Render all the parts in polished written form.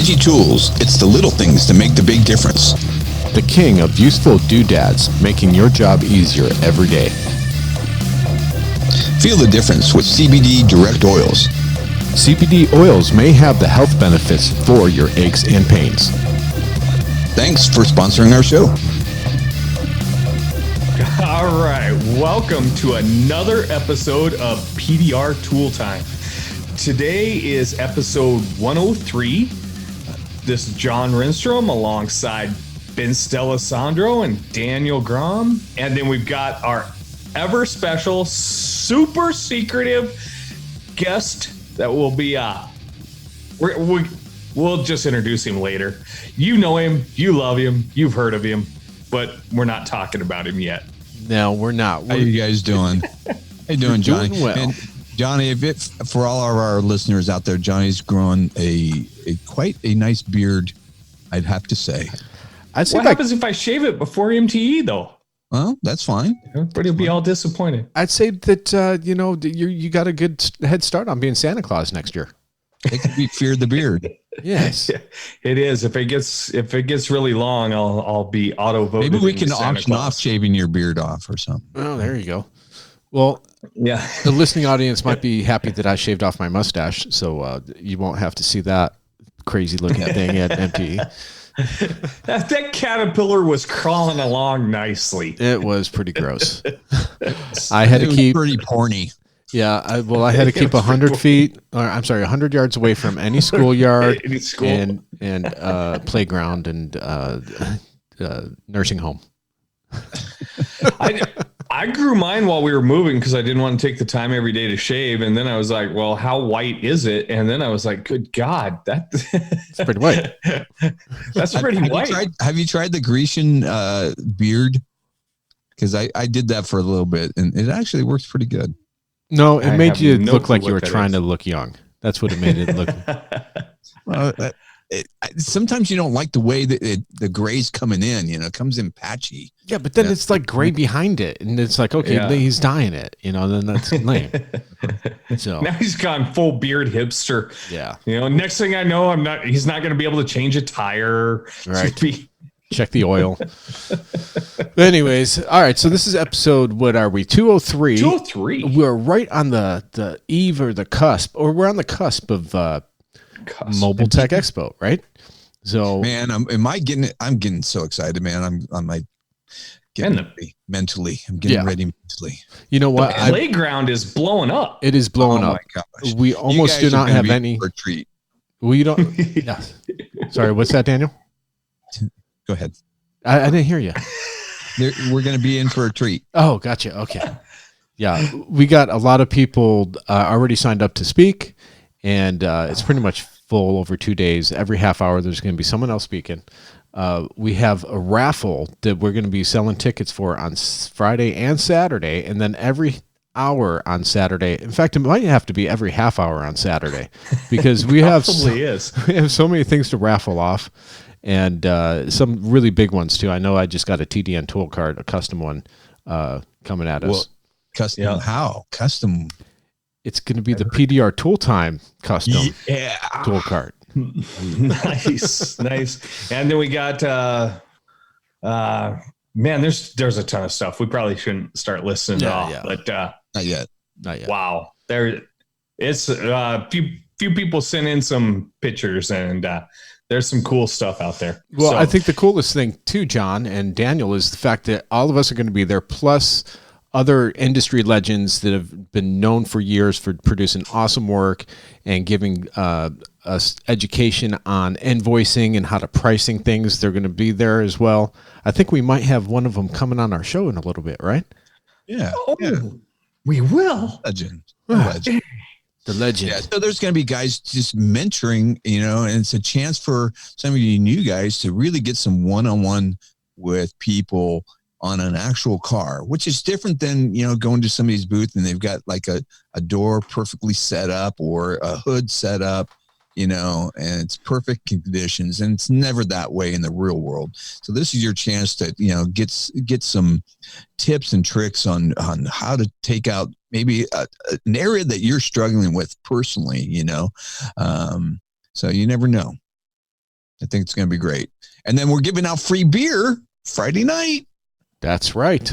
flashy tools, it's the little things that make the big difference. The king of useful doodads, making your job easier every day. Feel the difference with CBD Direct Oils. CBD oils may have the health benefits for your aches and pains. Thanks for sponsoring our show. All right, welcome to another episode of PDR Tool Time. Today is episode 103. This is John Renstrom alongside Ben Stelisandro and Daniel Grom. And then we've got our ever special, super secretive guest that will be, we'll just introduce him later. You know him, you love him, you've heard of him, but we're not talking about him yet. No, we're not. How you guys doing? How you doing, Johnny? Doing well. And Johnny, for all of our listeners out there, Johnny's growing a quite a nice beard, I'd have to say. What happens if I shave it before MTE, though? Well, that's fine. Everybody will be all disappointed. I'd say that, you got a good head start on being Santa Claus next year. It could be Fear the Beard. Yes, it is. If it gets really long, I'll be auto voted. Maybe we can auction off shaving your beard off or something. Oh, there you go. Well, yeah. The listening audience might be happy that I shaved off my mustache, so you won't have to see that crazy looking thing at MTE. That caterpillar was crawling along nicely. It was pretty gross. I had to keep pretty porny. Yeah, I had to keep 100 feet, or I'm sorry, 100 yards away from any schoolyard, and playground and nursing home. I grew mine while we were moving because I didn't want to take the time every day to shave, and then I was like, "Well, how white is it?" And then I was like, "Good God, that's pretty white." That's pretty white. Have you tried the Grecian beard? Because I did that for a little bit, and it actually works pretty good. No, it made you look like you were trying to look young. That's what it made it look. Well, sometimes you don't like the way that the gray's coming in. It comes in patchy. Yeah, but then it's like gray behind it, and it's like, okay, he's dyeing it. Then that's lame. So now he's gone full beard hipster. Yeah. Next thing I know, he's not going to be able to change a tire. Right. Check the oil. Anyways, all right. So this is episode, what are we? 203. 203. We're right on the eve or the cusp, or we're on the cusp of Mobile Tech Expo, right? So, man, I'm getting so excited, man. I'm like getting ready mentally. I'm getting ready mentally. You know what? The playground is blowing up. It is blowing up. My gosh. We almost do not have any retreat. We don't. Yeah. Sorry, what's that, Daniel? Go ahead. I didn't hear you. We're going to be in for a treat. Oh, gotcha. Okay. Yeah, we got a lot of people already signed up to speak, and it's pretty much full over 2 days. Every half hour, there's going to be someone else speaking. We have a raffle that we're going to be selling tickets for on Friday and Saturday, and then every hour on Saturday. In fact, it might have to be every half hour on Saturday because we have so many things to raffle off. And some really big ones, too. I know I just got a TDN tool card, a custom one, coming at us. Well, custom how? Custom? It's going to be the PDR Tool Time custom tool card. Nice. And then we got, man, there's a ton of stuff. We probably shouldn't start listing it off, but not yet. Wow. It's a few people sent in some pictures, and there's some cool stuff out there. Well, I think the coolest thing too, John and Daniel, is the fact that all of us are going to be there, plus other industry legends that have been known for years for producing awesome work and giving us education on invoicing and how to pricing things. They're going to be there as well. I think we might have one of them coming on our show in a little bit, right? Yeah. We will. Legend. The legend. Yeah, so there's going to be guys just mentoring, and it's a chance for some of you new guys to really get some one-on-one with people on an actual car, which is different than, going to somebody's booth and they've got like a door perfectly set up or a hood set up, and it's perfect conditions, and it's never that way in the real world. So this is your chance to, get some tips and tricks on how to take out maybe an area that you're struggling with personally, so you never know. I think it's going to be great. And then we're giving out free beer Friday night. That's right.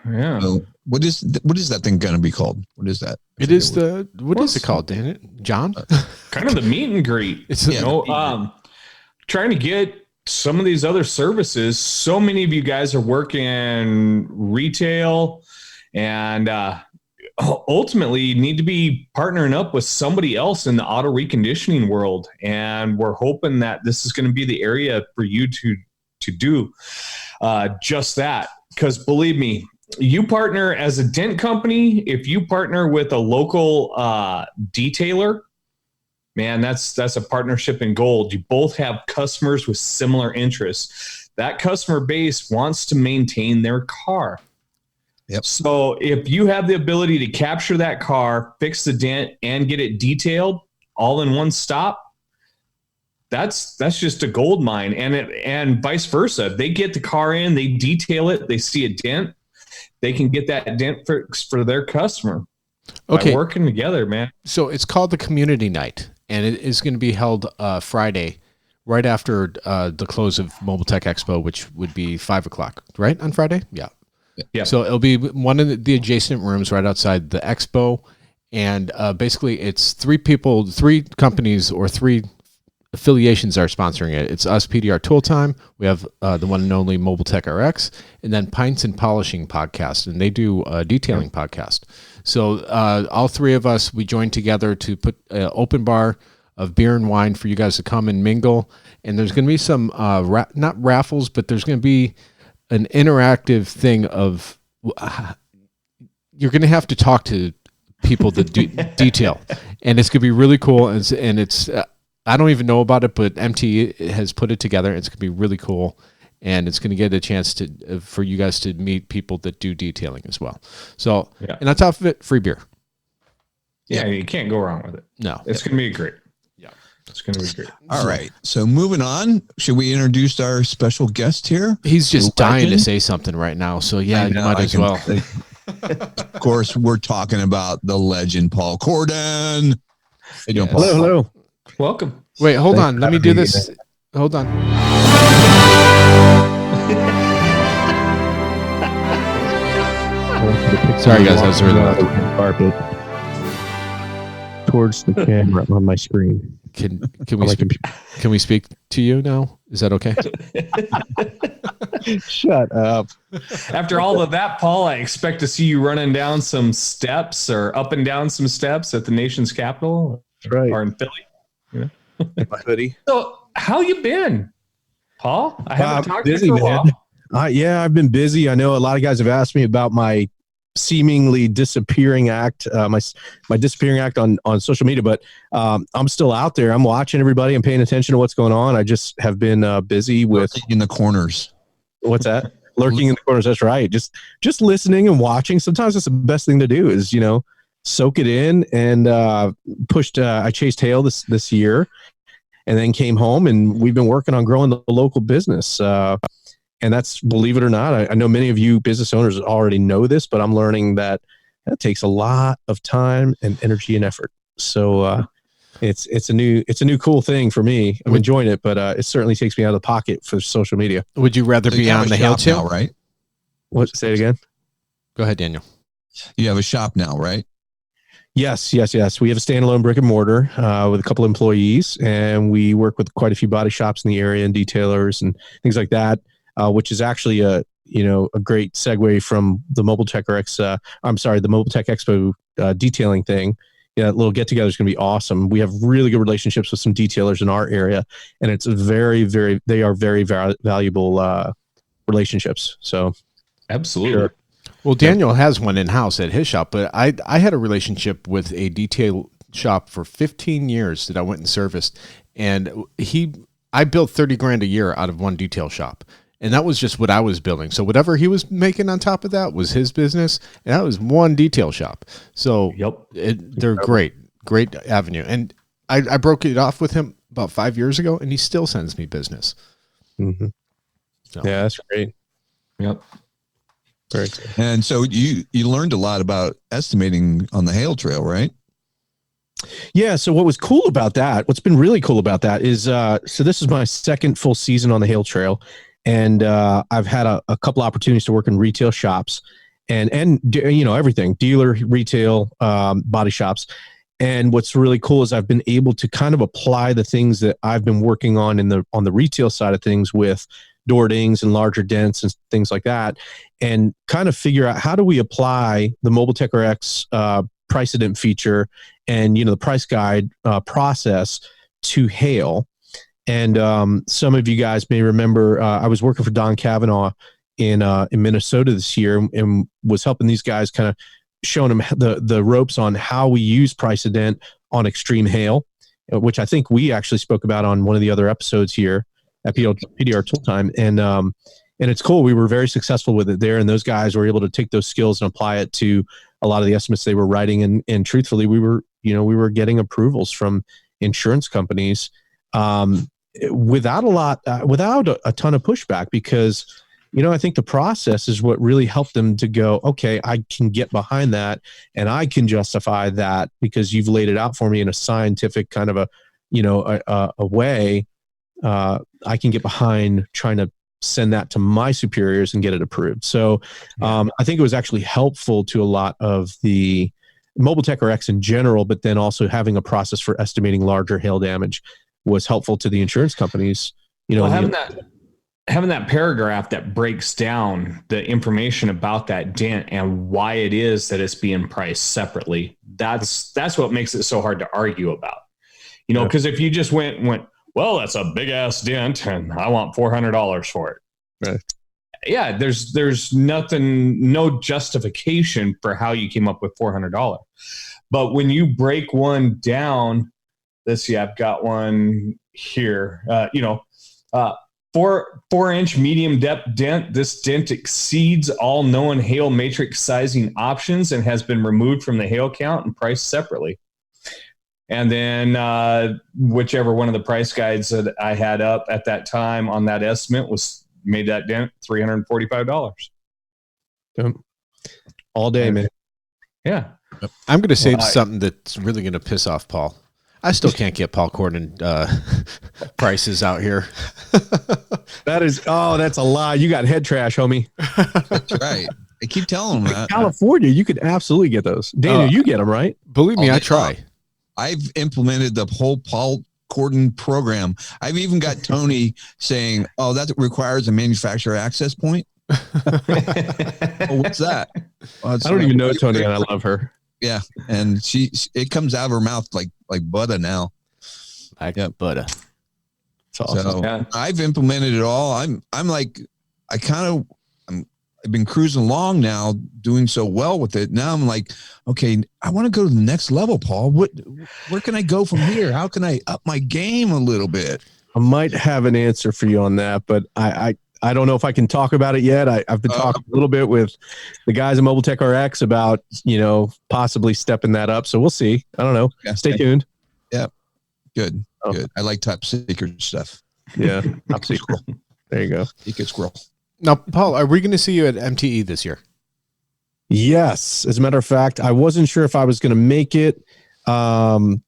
Yeah. So what is that thing going to be called? What is that? It is what is it called, Dan? John? Kind of the meet and greet. It's Trying to get some of these other services. So many of you guys are working retail and ultimately need to be partnering up with somebody else in the auto reconditioning world. And we're hoping that this is going to be the area for you to do just that. Because believe me, you partner as a dent company, if you partner with a local detailer, man, that's a partnership in gold. You both have customers with similar interests. That customer base wants to maintain their car. Yep. So if you have the ability to capture that car, fix the dent, and get it detailed all in one stop, that's just a gold mine. And vice versa. They get the car in, they detail it, they see a dent, they can get that dent fixed for their customer. Okay. By working together, man. So it's called the Community Night, and it is going to be held Friday, right after the close of Mobile Tech Expo, which would be 5:00, right, on Friday? Yeah. Yeah. So it'll be one of the adjacent rooms right outside the expo, and basically it's three companies, or three affiliations are sponsoring it. It's us, PDR Tool Time. We have the one and only Mobile Tech RX, and then Pints and Polishing Podcast, and they do a detailing podcast. So all three of us, we joined together to put an open bar of beer and wine for you guys to come and mingle. And there's going to be some, not raffles, but there's going to be an interactive thing of, you're going to have to talk to people that do detail. And it's going to be really cool. And it's I don't even know about it, but MTE has put it together. It's going to be really cool. And it's going to get a chance for you guys to meet people that do detailing as well. So, yeah. And on top of it, free beer. Yeah, you can't go wrong with it. No. It's going to be great. Yeah, it's going to be great. All right. So moving on, should we introduce our special guest here? He's just dying to say something right now. So, yeah, you might as well. Of course, we're talking about the legend, Paul Kordon. How you doing, Paul? Hello. Welcome. Wait, hold on. Let me do this. Hold on. Sorry, guys. I was really loud. Carpet towards the camera on my screen. Can we speak to you now? Is that okay? Shut up. After all of that, Paul, I expect to see you running down some steps or up and down some steps at the nation's capital. That's right. Or in Philly. You know? My hoodie. So, how you been, Paul? I haven't talked to you for a while. Yeah, I've been busy. I know a lot of guys have asked me about my seemingly disappearing act, my disappearing act on social media, but I'm still out there. I'm watching everybody. I'm paying attention to what's going on. I just have been busy with in the corners. What's that? Lurking in the corners. That's right. Just listening and watching. Sometimes that's the best thing to do is, soak it in. And I chased hail this year and then came home, and we've been working on growing the local business. And that's, believe it or not, I know many of you business owners already know this, but I'm learning that takes a lot of time and energy and effort. So it's a new cool thing for me. I'm enjoying it, but it certainly takes me out of the pocket for social media. Would you rather be on the hail tail, right? What? Say it again. Go ahead, Daniel. You have a shop now, right? Yes. We have a standalone brick and mortar with a couple employees, and we work with quite a few body shops in the area and detailers and things like that. Which is actually a great segue from the Mobile Tech the Mobile Tech Expo detailing thing. Yeah, that little get together is going to be awesome. We have really good relationships with some detailers in our area, and it's very valuable relationships. So, absolutely. Sure. Well, Daniel has one in house at his shop, but I had a relationship with a detail shop for 15 years that I went and serviced, and I built $30,000 a year out of one detail shop. And that was just what I was building. So whatever he was making on top of that was his business. And that was one detail shop. So they're great avenue. And I broke it off with him about 5 years ago, and he still sends me business. Mm-hmm. So. Yeah, that's great. Yep. Very good. And so you learned a lot about estimating on the hail trail, right? Yeah. So what was cool about that, what's been really cool about that is, so this is my second full season on the Hail Trail. And I've had a couple opportunities to work in retail shops and everything, dealer, retail, body shops. And what's really cool is I've been able to kind of apply the things that I've been working on on the retail side of things with door dings and larger dents and things like that, and kind of figure out how do we apply the Mobile Tech RX price ident feature and the price guide process to Hail. And some of you guys may remember I was working for Don Cavanaugh in Minnesota this year and was helping these guys, kind of showing them the ropes on how we use price ident on extreme hail, which I think we actually spoke about on one of the other episodes here at PDR Tooltime. And it's cool. We were very successful with it there, and those guys were able to take those skills and apply it to a lot of the estimates they were writing. And truthfully, we were getting approvals from insurance companies without a ton of pushback, because I think the process is what really helped them to go, okay, I can get behind that and I can justify that because you've laid it out for me in a scientific kind of a way. I can get behind trying to send that to my superiors and get it approved. So I think it was actually helpful to a lot of the Mobile Tech RX in general, but then also having a process for estimating larger hail damage was helpful to the insurance companies. Having that paragraph that breaks down the information about that dent and why it is that it's being priced separately, that's what makes it so hard to argue about. Because if you just went, well, that's a big ass dent and I want $400 for it. Right. Yeah, there's no justification for how you came up with $400. But when you break one down, let's see, I've got one here. 4-inch medium depth dent. This dent exceeds all known hail matrix sizing options and has been removed from the hail count and priced separately. And then whichever one of the price guides that I had up at that time on that estimate made that dent $345. All day, man. Yeah. I'm going to say something that's really going to piss off Paul. I still can't get Paul Kordon prices out here. That's a lie. You got head trash, homie. That's right. I keep telling them that. California, you could absolutely get those. Daniel, you get them, right? Believe me, I try. I've implemented the whole Paul Kordon program. I've even got Tony saying, "Oh, that requires a manufacturer access point." What's that? Well, I don't even know Tony, and I love her. Yeah, and it comes out of her mouth like butter now. Like butter. It's awesome. So I've implemented it all. I've been cruising along now, doing so well with it. Now I'm like, okay, I want to go to the next level, Paul. Where can I go from here? How can I up my game a little bit? I might have an answer for you on that, but I don't know if I can talk about it yet. I've been talking a little bit with the guys at Mobile Tech RX about, possibly stepping that up. So we'll see. I don't know. Yeah. Stay tuned. Yeah. Good. Good. I like top secret stuff. Yeah. Top secret. There you go. Secret squirrel. Now, Paul, are we going to see you at MTE this year? Yes. As a matter of fact, I wasn't sure if I was going to make it. Then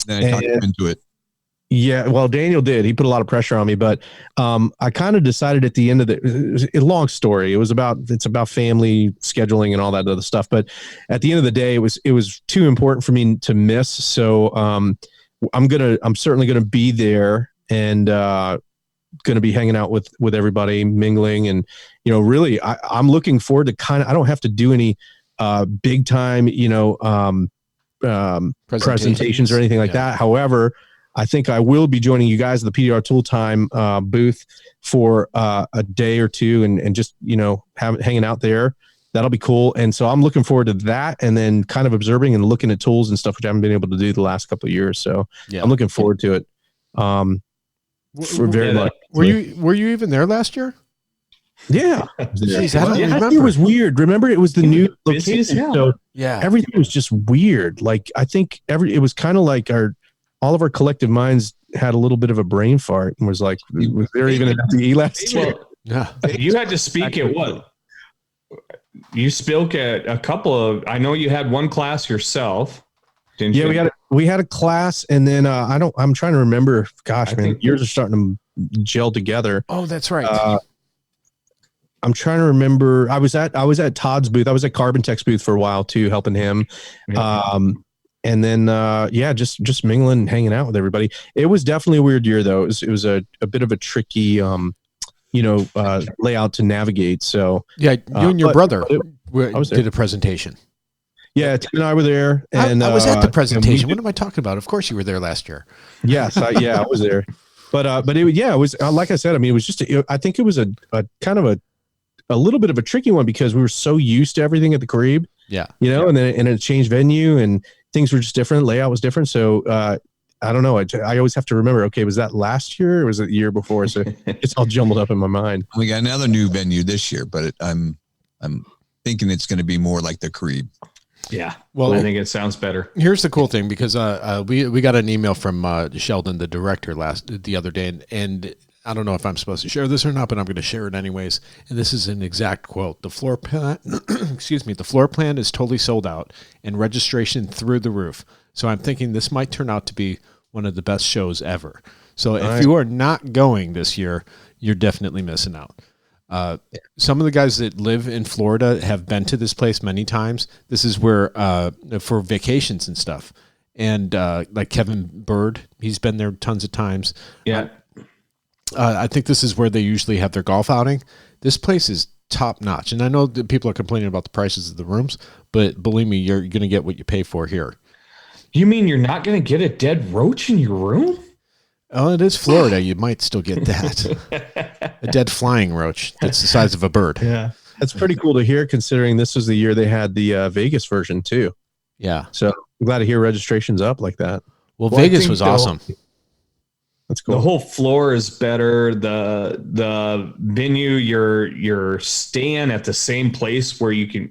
I talked him into it. Yeah, well, Daniel did. He put a lot of pressure on me, but I kind of decided at the end of a long story. It's about family scheduling and all that other stuff. But at the end of the day, it was too important for me to miss. So I'm certainly gonna be there and gonna be hanging out with everybody, mingling, and really I'm looking forward to I don't have to do any big time presentations or anything like that. However, I think I will be joining you guys at the PDR Tooltime booth for a day or two and just, hanging out there. That'll be cool. And so I'm looking forward to that and then kind of observing and looking at tools and stuff, which I haven't been able to do the last couple of years. So I'm looking forward to it. For very much. Were you even there last year? Yeah. Jeez, I don't remember. It was weird. Remember, it was the new location. So yeah, everything was just weird. Like, I think it was kind of like all of our collective minds had a little bit of a brain fart and was like, was there even an MTE last year? Yeah. You had to speak at what? You spoke at a couple of, I know you had one class yourself, didn't you? Yeah, we had a class, and then I'm trying to remember. Gosh, man, years are starting to gel together. Oh, that's right. I'm trying to remember. I was at Todd's booth. I was at Carbon Tech's booth for a while too, helping him. Yeah. And then just mingling and hanging out with everybody. It was definitely a weird year though. It was a bit of a tricky layout to navigate. So yeah, you and your brother did a presentation. Yeah, Tim and I were there, and I was at the presentation. What am I talking about? Of course, you were there last year. Yes, I was there, but it was like I said. I mean, it was just I think it was a kind of a little bit of a tricky one because we were so used to everything at the Carib. Yeah, and then it changed venue and things were just different. Layout was different, so I don't know. I always have to remember. Okay, was that last year or was it the year before? So it's all jumbled up in my mind. We got another new venue this year, but I'm thinking it's going to be more like the Carib. Yeah. Well, I think it sounds better. Here's the cool thing, because we got an email from Sheldon, the director, the other day, and I don't know if I'm supposed to share this or not, but I'm going to share it anyways. And this is an exact quote. The floor plan, the floor plan is totally sold out and registration through the roof. So I'm thinking this might turn out to be one of the best shows ever. So if you are not going this year, you're definitely missing out. Some of the guys that live in Florida have been to this place many times. This is where for vacations and stuff. And like Kevin Bird, he's been there tons of times. Yeah. I think this is where they usually have their golf outing. This place is top notch. And I know that people are complaining about the prices of the rooms, but believe me, you're going to get what you pay for here. You mean you're not going to get a dead roach in your room? Oh, it is Florida. You might still get that. A dead flying roach that's the size of a bird. Yeah. That's pretty cool to hear, considering this was the year they had the Vegas version too. Yeah. So I'm glad to hear registration's up like that. Well, Vegas was awesome. That's cool. The whole floor is better. The venue, you're staying at the same place where you can,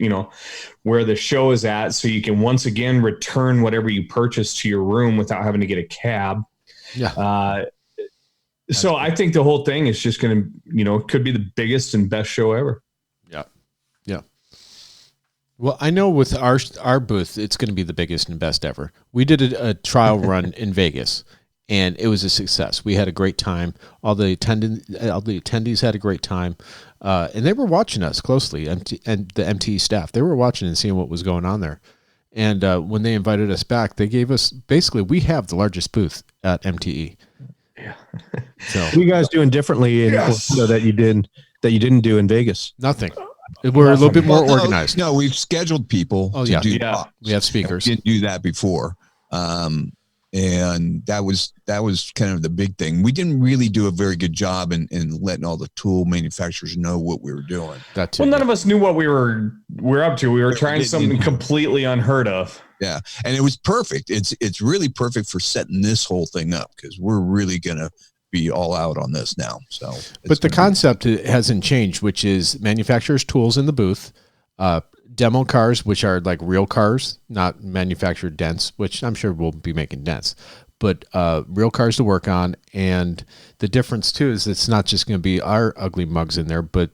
where the show is at. So you can once again return whatever you purchased to your room without having to get a cab. Yeah. So I think the whole thing is just going to, could be the biggest and best show ever. Yeah. Yeah. Well, I know with our booth, it's going to be the biggest and best ever. We did a trial run in Vegas, and it was a success. We had a great time. All the attendees had a great time, and they were watching us closely. And the MTE staff, they were watching and seeing what was going on there. And when they invited us back, they gave us we have the largest booth at MTE. Yeah. So what are you guys doing differently so that you didn't do in Vegas? Nothing. We're a little bit more organized. No, we've scheduled people to do talks. We have speakers. Didn't do that before. And that was kind of the big thing. We didn't really do a very good job in letting all the tool manufacturers know what we were doing. None of us knew what we were up to. We were trying something completely unheard of. Yeah. And it was perfect. It's really perfect for setting this whole thing up, because we're really going to be all out on this now. So, but the concept hasn't changed, which is manufacturers' tools in the booth, demo cars, which are like real cars, not manufactured dents, which I'm sure we'll be making dents, but real cars to work on. And the difference too is it's not just going to be our ugly mugs in there, but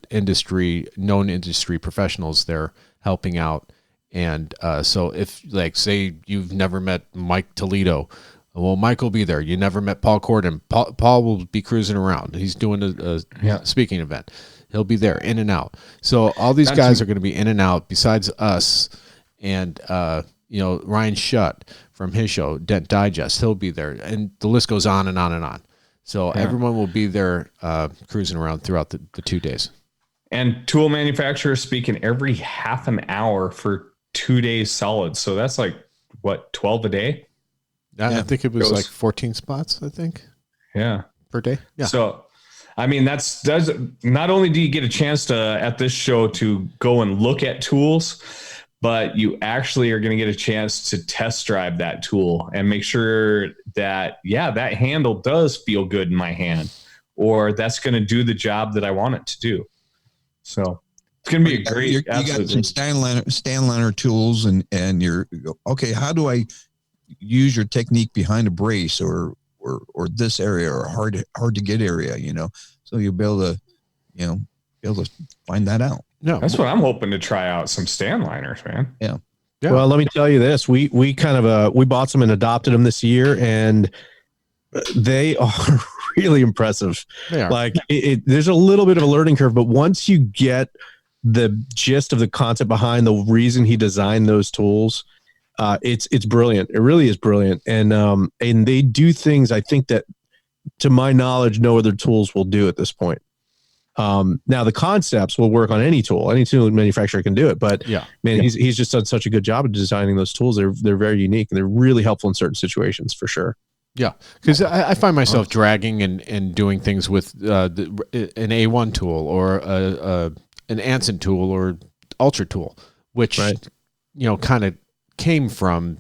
known industry professionals there helping out. And so if, like, say you've never met Mike Toledo, well, Mike will be there. You never met Paul Kordon. Paul will be cruising around. He's doing a speaking event. He'll be there, in and out. So all these guys are going to be in and out. Besides us, and Ryan Shutt from his show Dent Digest, he'll be there, and the list goes on and on and on. So everyone will be there, cruising around throughout the 2 days. And tool manufacturers speaking every half an hour for 2 days solid. So that's like what, 12 a day? I think it was like 14 spots. I think. Yeah. Per day. Yeah. So. I mean, that's not only do you get a chance at this show to go and look at tools, but you actually are going to get a chance to test drive that tool and make sure that, that handle does feel good in my hand, or that's going to do the job that I want it to do. So it's going to be a great, you got some Stanliner tools and you're okay. How do I use your technique behind a brace or this area or hard to get area, so you'll be able to find that out. No, that's what I'm hoping to try out, some Stanliners, man. Yeah. Yeah. Well, let me tell you this. We kind of we bought some and adopted them this year, and they are really impressive. They are. Like there's a little bit of a learning curve, but once you get the gist of the concept behind the reason he designed those tools, it's brilliant. It really is brilliant. And they do things, I think, that to my knowledge, no other tools will do at this point. Now the concepts will work on any tool manufacturer can do it, but man, he's just done such a good job of designing those tools. They're very unique and they're really helpful in certain situations for sure. Yeah, because I find myself dragging and doing things with an A1 tool or an Anson tool or Ultra tool, which kind of came from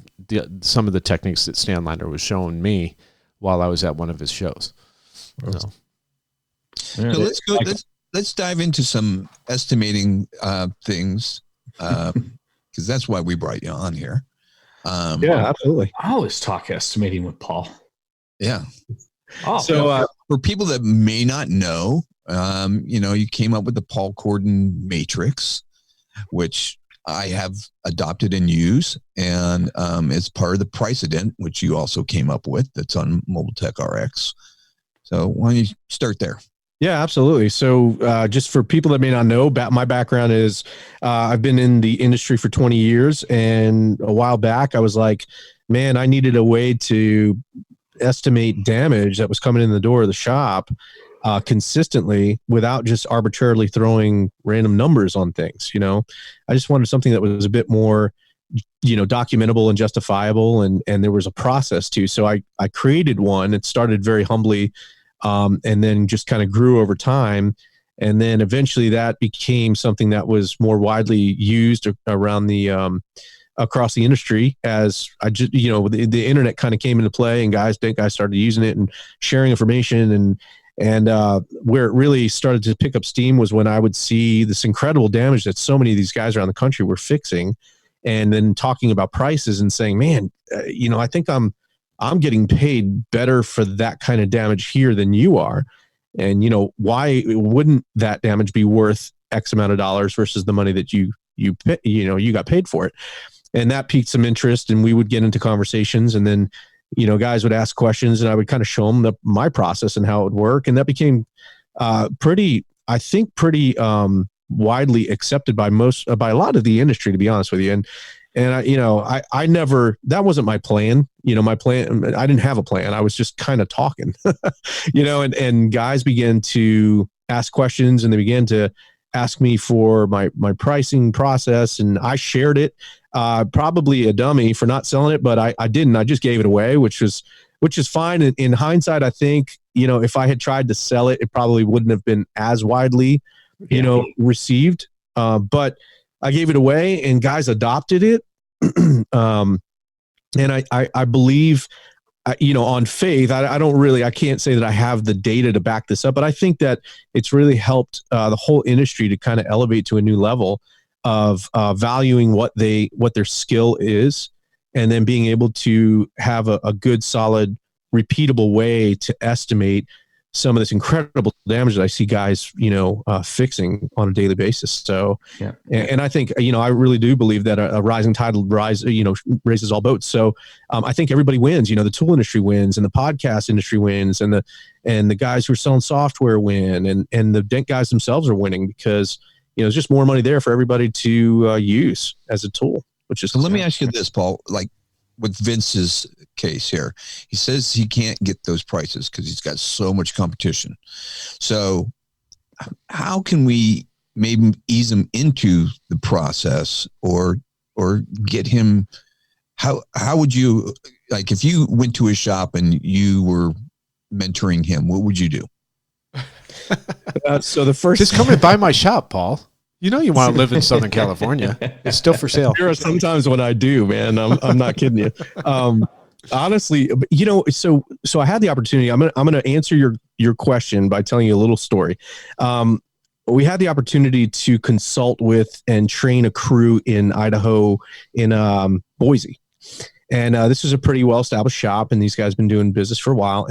some of the techniques that Stan Lander was showing me while I was at one of his shows. So let's dive into some estimating things because that's why we brought you on here. Yeah, absolutely. I always talk estimating with Paul. Yeah. Oh, so for people that may not know, you came up with the Paul Kordon matrix, which I have adopted and use, and it's part of the Precedent, which you also came up with. That's on Mobile Tech RX. So why don't you start there? Yeah, absolutely. So just for people that may not know, my background is I've been in the industry for 20 years. And a while back, I was like, man, I needed a way to estimate damage that was coming in the door of the shop consistently without just arbitrarily throwing random numbers on things. I just wanted something that was a bit more, documentable and justifiable. And there was a process too. So I created one. It started very humbly. And then just kind of grew over time. And then eventually that became something that was more widely used around the, across the industry as the internet kind of came into play and guys started using it and sharing information. And where it really started to pick up steam was when I would see this incredible damage that so many of these guys around the country were fixing and then talking about prices and saying, man, I think I'm getting paid better for that kind of damage here than you are. And, why wouldn't that damage be worth X amount of dollars versus the money that you got paid for it? And that piqued some interest and we would get into conversations and then, guys would ask questions and I would kind of show them my process and how it would work. And that became pretty widely accepted by a lot of the industry, to be honest with you. And I never, that wasn't my plan. My plan, I didn't have a plan. I was just kind of talking, and guys began to ask questions and they began to ask me for my pricing process. And I shared it, probably a dummy for not selling it, but I didn't, I just gave it away, which is fine. In hindsight, I think, if I had tried to sell it, it probably wouldn't have been as widely, received. But I gave it away and guys adopted it. And I believe, on faith, I can't say that I have the data to back this up, but I think that it's really helped the whole industry to kind of elevate to a new level of valuing what their skill is and then being able to have a good, solid, repeatable way to estimate some of this incredible damage that I see guys, fixing on a daily basis. So, and I think, I really do believe that a rising tide raises all boats. So I think everybody wins, the tool industry wins and the podcast industry wins and the guys who are selling software win and the dent guys themselves are winning because, there's just more money there for everybody to use as a tool, which is. So let me ask you this, Paul, like with Vince's case here, he says he can't get those prices because he's got so much competition. So how can we maybe ease him into the process or get him? How would you, like, if you went to his shop and you were mentoring him, what would you do? So the first, just come and buy my shop, Paul. You want to live in Southern California. It's still for sale. There are sometimes when I do, man. I'm not kidding you. Honestly, so I had the opportunity. I'm gonna answer your question by telling you a little story. We had the opportunity to consult with and train a crew in Idaho in Boise, and this was a pretty well established shop, and these guys have been doing business for a while.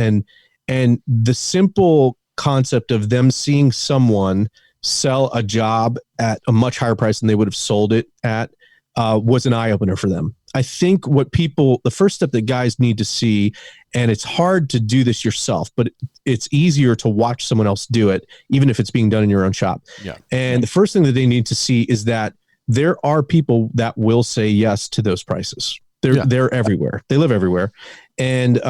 And the simple concept of them seeing someone sell a job at a much higher price than they would have sold it at was an eye opener for them. I think the first step that guys need to see, and it's hard to do this yourself, but it's easier to watch someone else do it, even if it's being done in your own shop. Yeah. And the first thing that they need to see is that there are people that will say yes to those prices. They're everywhere. They live everywhere. And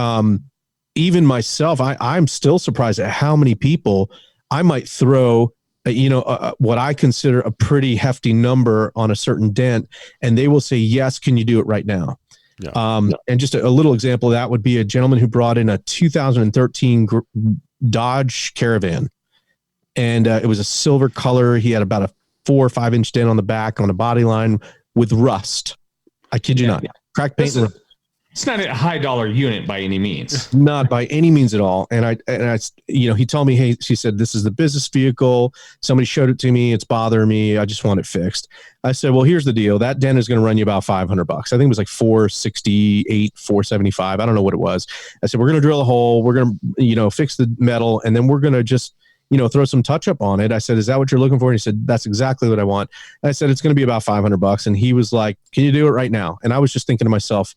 even myself, I'm still surprised at how many people I might throw what I consider a pretty hefty number on a certain dent, and they will say, yes, can you do it right now? Yeah. And just a little example of that would be a gentleman who brought in a 2013 Dodge Caravan, and it was a silver color. He had about a 4 or 5 inch dent on the back on a body line with rust. I kid you not. Cracked paint. It's not a high dollar unit by any means. Not by any means at all. And I, he told me, hey, she said, this is the business vehicle. Somebody showed it to me. It's bothering me. I just want it fixed. I said, well, here's the deal. That dent is going to run you about $500. I think it was like $468, $475. I don't know what it was. I said, we're going to drill a hole. We're going to, fix the metal. And then we're going to just, throw some touch up on it. I said, is that what you're looking for? And he said, that's exactly what I want. I said, it's going to be about $500. And he was like, can you do it right now? And I was just thinking to myself,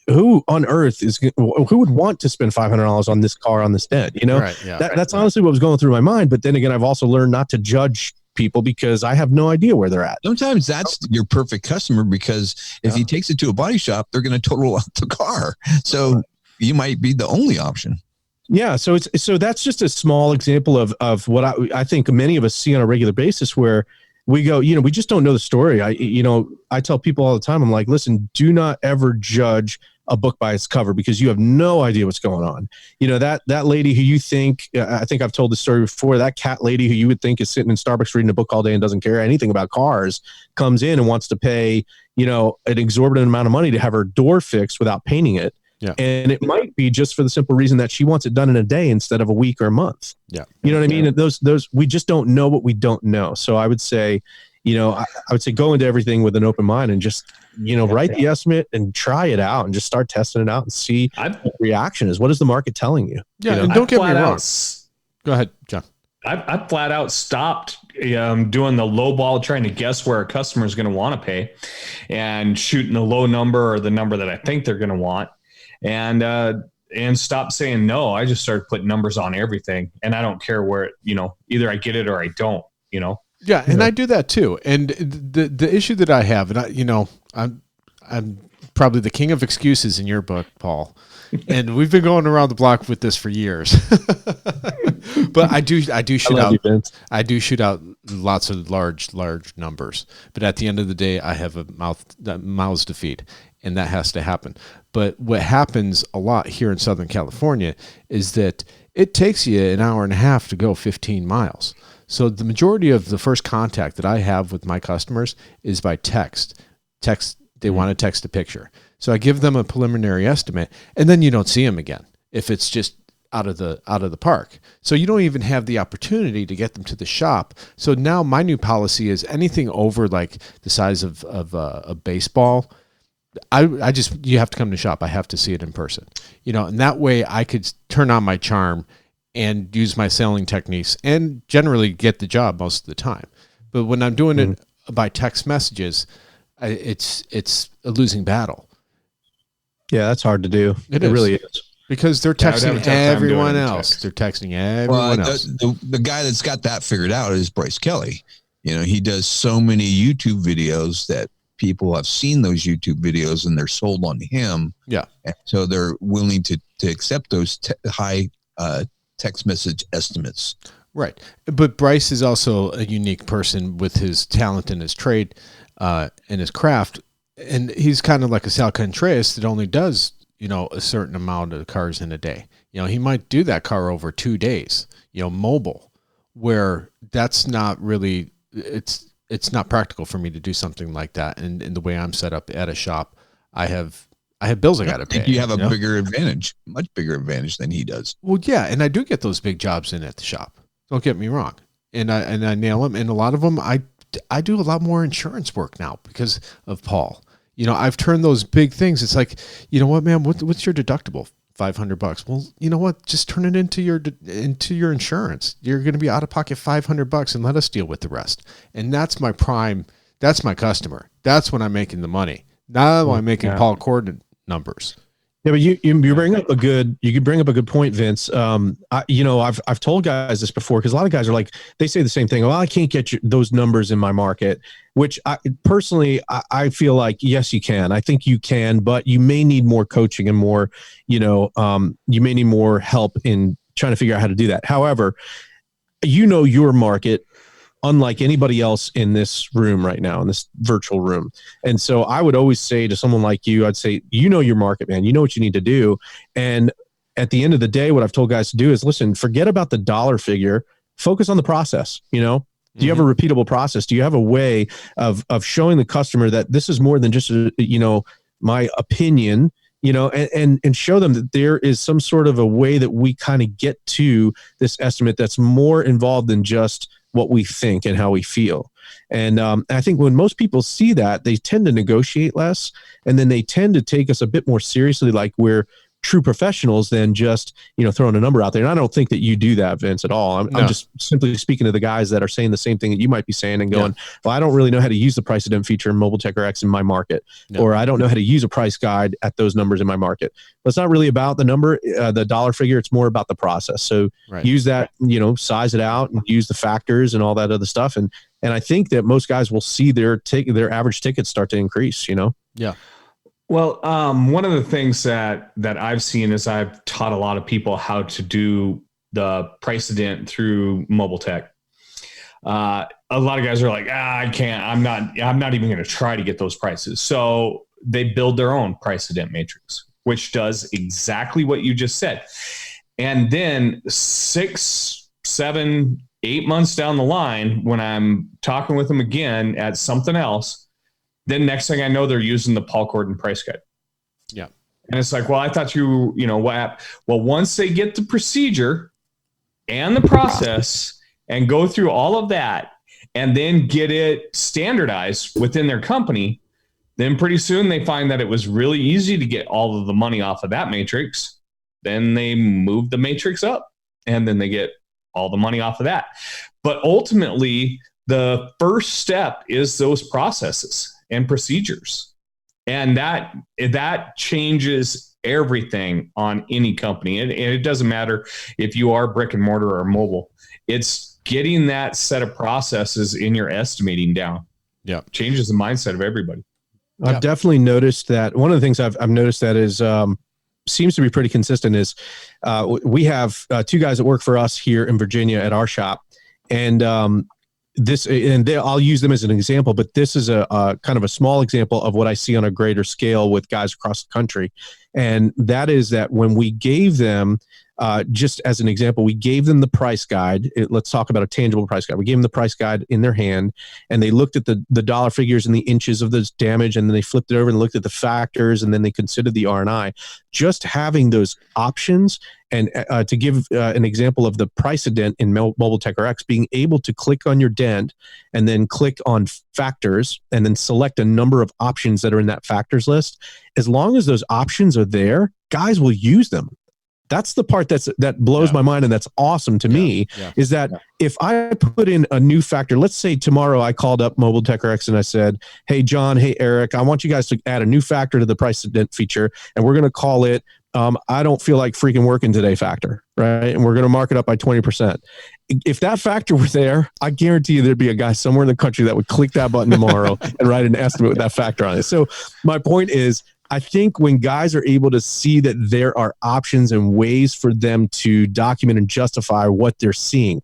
who on earth who would want to spend $500 on this car on this dent? Right, yeah, that's honestly what was going through my mind. But then again, I've also learned not to judge people because I have no idea where they're at. Sometimes that's your perfect customer, because if he takes it to a body shop, they're going to total out the car. So you might be the only option. Yeah. So that's just a small example of what I think many of us see on a regular basis, where we go, we just don't know the story. I tell people all the time, I'm like, listen, do not ever judge a book by its cover, because you have no idea what's going on. That lady who you think, I think I've told the story before, that cat lady who you would think is sitting in Starbucks reading a book all day and doesn't care anything about cars, comes in and wants to pay, an exorbitant amount of money to have her door fixed without painting it. Yeah. And it might be just for the simple reason that she wants it done in a day instead of a week or a month. Yeah. You know what I mean? And those, we just don't know what we don't know. So I would say, I would say go into everything with an open mind and just, write the estimate and try it out and just start testing it out and see what the reaction is. What is the market telling you? Yeah. And don't get me wrong. Go ahead, John. I flat out stopped doing the low ball, trying to guess where a customer is going to want to pay, and shooting the low number or the number that I think they're going to want. And stop saying no. I just started putting numbers on everything, and I don't care where, either I get it or I don't, Yeah. And I do that too. And the issue that I have, and I'm probably the king of excuses in your book, Paul, and we've been going around the block with this for years, but I do shoot out lots of large numbers, but at the end of the day, I have mouths to feed, and that has to happen. But what happens a lot here in Southern California is that it takes you an hour and a half to go 15 miles. So the majority of the first contact that I have with my customers is by text. They want to text a picture. So I give them a preliminary estimate, and then you don't see them again if it's just out of the park. So you don't even have the opportunity to get them to the shop. So now my new policy is anything over like the size of a baseball, you have to come to shop. I have to see it in person, and that way I could turn on my charm and use my selling techniques and generally get the job most of the time. But when I'm doing it by text messages, it's a losing battle. Yeah, that's hard to do. It really is. Because they're texting everyone else. They're texting everyone else. The guy that's got that figured out is Bryce Kelly. He does so many YouTube videos that people have seen those YouTube videos and they're sold on him. Yeah. And so they're willing to accept those high text message estimates. Right. But Bryce is also a unique person with his talent in his trade and his craft. And he's kind of like a Sal Contreras that only does, a certain amount of cars in a day. He might do that car over 2 days, mobile, where that's not really, it's not practical for me to do something like that. And in the way I'm set up at a shop, I have bills I got to pay. You have a bigger advantage, much bigger advantage than he does. Well, yeah. And I do get those big jobs in at the shop. Don't get me wrong. And I nail them. And a lot of them, I do a lot more insurance work now because of Paul. I've turned those big things. It's like, you know what, man, what's your deductible? $500. Well, you know what? Just turn it into your insurance. You're going to be out of pocket $500 and let us deal with the rest. And that's my prime That's my customer. That's when I'm making the money. Now I'm making Paul Kordon numbers. Yeah, but you bring up a good point, Vince. I've told guys this before, because a lot of guys are like, they say the same thing. Well, I can't get those numbers in my market, which I personally feel like, yes, you can. I think you can, but you may need more coaching and more, you may need more help in trying to figure out how to do that. However, your market unlike anybody else in this room right now, in this virtual room. And so I would always say to someone like you, I'd say, your market, man, you know what you need to do. And at the end of the day, what I've told guys to do is, listen, forget about the dollar figure, focus on the process. Do you have a repeatable process? Do you have a way of showing the customer that this is more than just, my opinion, and show them that there is some sort of a way that we kind of get to this estimate that's more involved than just what we think and how we feel. And I think when most people see that, they tend to negotiate less, and then they tend to take us a bit more seriously, like we're true professionals, than just throwing a number out there. And I don't think that you do that, Vince, at all. I'm just simply speaking to the guys that are saying the same thing that you might be saying and going, well, I don't really know how to use the price ident feature in Mobile Tech RX in my market, or I don't know how to use a price guide at those numbers in my market. But it's not really about the number, the dollar figure. It's more about the process. So use that, size it out and use the factors and all that other stuff. And I think that most guys will see their average tickets start to increase. Yeah. Well, one of the things that I've seen is I've taught a lot of people how to do the price ident through Mobile Tech. A lot of guys are like, I can't. I'm not even going to try to get those prices. So they build their own price ident matrix, which does exactly what you just said. And then 6, 7, 8 months down the line, when I'm talking with them again at something else, then next thing I know, they're using the Paul Kordon price guide. Yeah. And it's like, well, I thought what? Well, once they get the procedure and the process and go through all of that and then get it standardized within their company, then pretty soon they find that it was really easy to get all of the money off of that matrix. Then they move the matrix up and then they get all the money off of that. But ultimately, the first step is those processes and procedures. And that changes everything on any company. And it doesn't matter if you are brick and mortar or mobile. It's getting that set of processes in your estimating down. Yeah. Changes the mindset of everybody. I've definitely noticed that. One of the things I've noticed that is seems to be pretty consistent is we have 2 guys that work for us here in Virginia at our shop. And I'll use them as an example, but this is a kind of a small example of what I see on a greater scale with guys across the country. And that is that when we gave them, just as an example, we gave them the price guide. Let's talk about a tangible price guide. We gave them the price guide in their hand, and they looked at the dollar figures and the inches of this damage, and then they flipped it over and looked at the factors, and then they considered the R&I. Just having those options, and to give an example of the price ident in Mobile Tech RX, being able to click on your dent and then click on factors and then select a number of options that are in that factors list. As long as those options are there, guys will use them. That's the part that blows my mind, and that's awesome to me, is that if I put in a new factor, let's say tomorrow I called up Mobile Tech RX and I said, hey, John, hey, Eric, I want you guys to add a new factor to the price ident feature, and we're going to call it I don't feel like freaking working today factor, right? And we're going to mark it up by 20%. If that factor were there, I guarantee you there'd be a guy somewhere in the country that would click that button tomorrow and write an estimate with that factor on it. So my point is, I think when guys are able to see that there are options and ways for them to document and justify what they're seeing,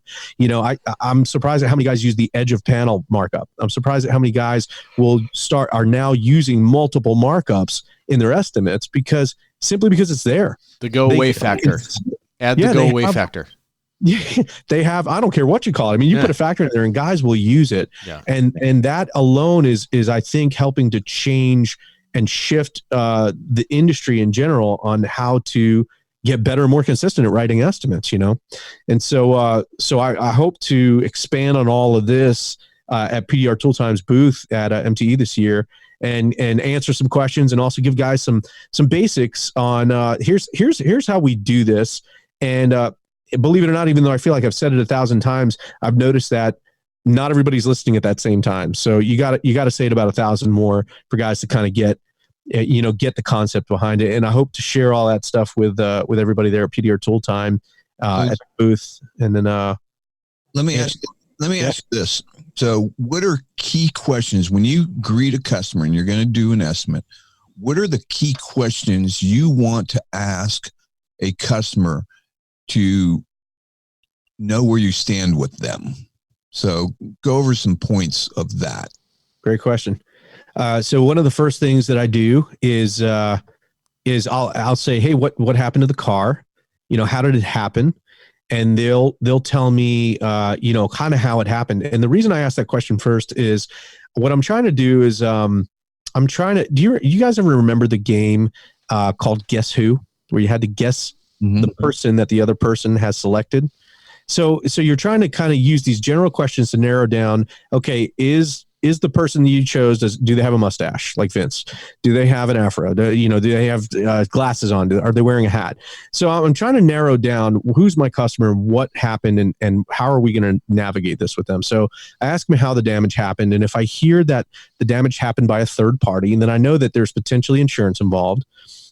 I'm surprised at how many guys use the edge of panel markup. I'm surprised at how many guys are now using multiple markups in their estimates because it's there. The go away factor. Add the go away factor. Yeah, they have, I don't care what you call it. I mean, you put a factor in there and guys will use it. Yeah. And that alone is I think helping to change and shift the industry in general on how to get better and more consistent at writing estimates, And so I hope to expand on all of this at PDR Tooltime's booth at MTE this year and answer some questions and also give guys some basics on here's how we do this. And believe it or not, even though I feel like I've said it 1,000 times, I've noticed that not everybody's listening at that same time. So you got to say it about 1,000 more for guys to kind of get the concept behind it. And I hope to share all that stuff with everybody there at PDR Tool Time at the booth. And then let me ask you this. So what are key questions when you greet a customer and you're going to do an estimate? What are the key questions you want to ask a customer to know where you stand with them? So go over some points of that. Great question. So one of the first things that I do is I'll say, hey, what happened to the car? How did it happen? And they'll tell me, kind of how it happened. And the reason I ask that question first is what I'm trying to do is do you guys ever remember the game called Guess Who, where you had to guess the person that the other person has selected? So you're trying to kind of use these general questions to narrow down, okay, is the person that you chose, do they have a mustache like Vince? Do they have an afro? Do they have glasses on? Are they wearing a hat? So I'm trying to narrow down who's my customer, what happened, and how are we going to navigate this with them? So I ask them how the damage happened. And if I hear that the damage happened by a third party, then I know that there's potentially insurance involved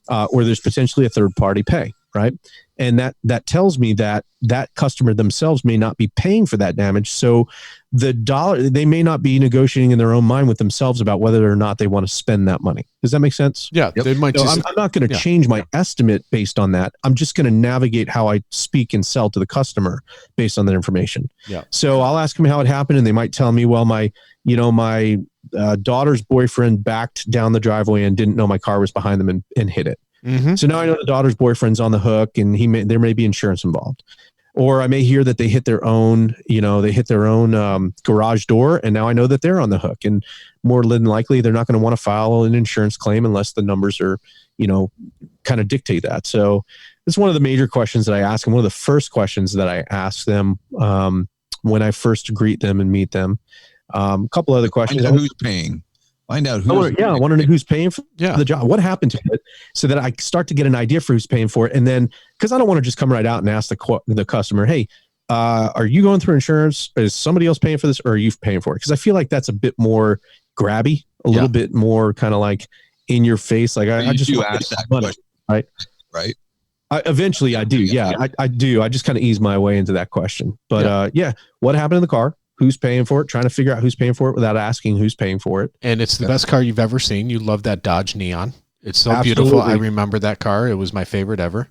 or there's potentially a third party pay, right? And that tells me that customer themselves may not be paying for that damage. So they may not be negotiating in their own mind with themselves about whether or not they want to spend that money. Does that make sense? Yeah. Yep. They might I'm not going to change my estimate based on that. I'm just going to navigate how I speak and sell to the customer based on that information. Yeah. So I'll ask them how it happened, and they might tell me, well, my daughter's boyfriend backed down the driveway and didn't know my car was behind them and hit it. Mm-hmm. So now I know the daughter's boyfriend's on the hook, and there may be insurance involved. Or I may hear that they hit their own garage door, and now I know that they're on the hook. And more than likely, they're not going to want to file an insurance claim unless the numbers are, kind of dictate that. So this is one of the major questions that I ask, and one of the first questions that I ask them when I first greet them and meet them. A couple other questions. I know who's paying. Find out who. I want to know who's paying for the job. What happened to it, so that I start to get an idea for who's paying for it, and then because I don't want to just come right out and ask the customer, "Hey, are you going through insurance? Is somebody else paying for this, or are you paying for it?" Because I feel like that's a bit more grabby, a little bit more kind of like in your face. Like I just want to ask that question, right? Right. Eventually, I do. Yeah, I do. I just kind of ease my way into that question. But what happened in the car? Who's paying for it? Trying to figure out who's paying for it without asking who's paying for it. And it's the best car you've ever seen. You love that Dodge Neon. It's so beautiful. I remember that car. It was my favorite ever.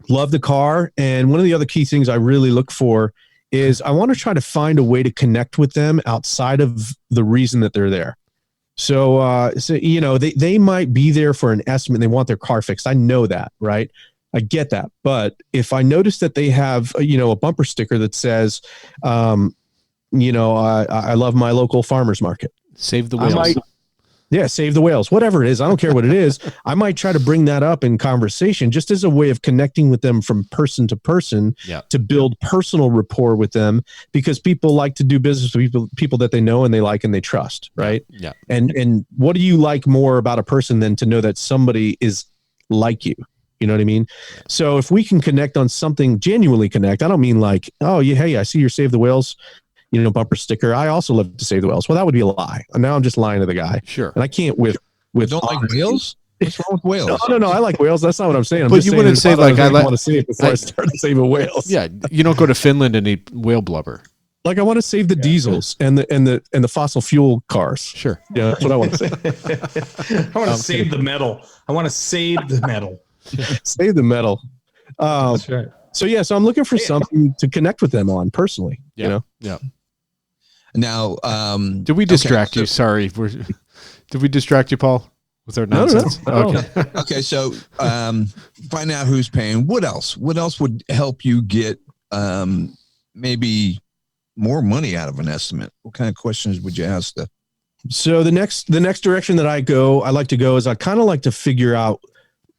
Love the car. And one of the other key things I really look for is I want to try to find a way to connect with them outside of the reason that they're there. So they might be there for an estimate and they want their car fixed. I know that, right? I get that. But if I notice that they have, a bumper sticker that says, I love my local farmer's market. Save the whales. Save the whales. Whatever it is. I don't care what it is. I might try to bring that up in conversation just as a way of connecting with them from person to person to build personal rapport with them, because people like to do business with people that they know and they like and they trust, right? Yeah. And what do you like more about a person than to know that somebody is like you? You know what I mean? So if we can connect on something, genuinely connect, I don't mean like, oh, yeah, hey, I see your Save the Whales bumper sticker. I also love to save the whales. Well, that would be a lie. And now I'm just lying to the guy. Sure. And I can't with don't like whales? What's wrong with whales? No, I like whales. That's not what I'm saying. But you wouldn't say like I want to see it before I start saving whales. Yeah, you don't go to Finland and eat whale blubber. Like I want to save the diesels and the fossil fuel cars. Sure. Yeah, that's what I want to say. I want to save the metal. I want to save the metal. Save the metal. That's right. So I'm looking for something to connect with them on personally. Yeah. Now, did we distract you? Sorry, did we distract you, Paul, with our nonsense? No. Okay. Okay. So, find out who's paying. What else? What else would help you get maybe more money out of an estimate? What kind of questions would you ask them? So the next direction that I like to go is I kind of like to figure out